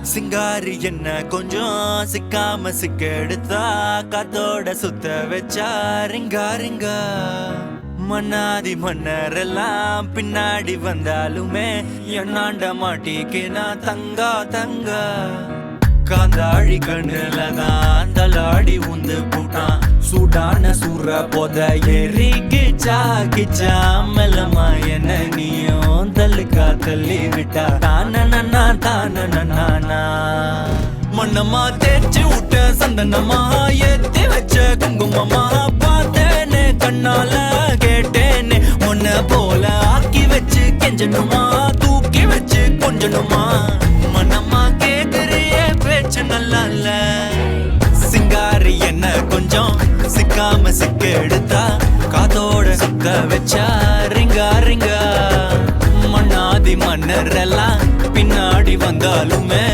சிங்காரி என்ன கொஞ்சம் சிக்காம சிக்க எடுத்தா காத்தோட சுத்த வச்சா ரிங்கா ரிங்கா மன்னாதி மன்னரெல்லாம் பின்னாடி வந்தாலுமே என்னாண்ட மாட்டிக்கு நான் தங்கா தங்கா காந்தாழி கண்ணுலதான் தலாடி உந்து போட்டான் சூடான சூற போத ஏறி கிச்சா கிச்சா மெல்லமா என்ன நீயும் தள்ளுக்கா தள்ளி விட்டா தானனா தானனா மண்ணம்மா தேய்ச்சி விட்ட சந்தனமா ஏத்தி வச்ச குங்குமமா பார்த்தேனே கண்ணால கேட்டேனே உன்ன போல ஆக்கி வச்சு கெஞ்சணுமா தூக்கி வச்சு கொஞ்சணுமா மண்ணம்மா கேக்குறியே பேச்சு நல்லா இல்ல சிங்காரி என்ன கொஞ்சம் சிக்காம சிக்க எடுத்தா காத்தோட சுத்த வச்சா ரிங்கா ரிங்கா மண்ணாதி மன்னர் எல்லாம் பின்னாடி வந்தாலுமே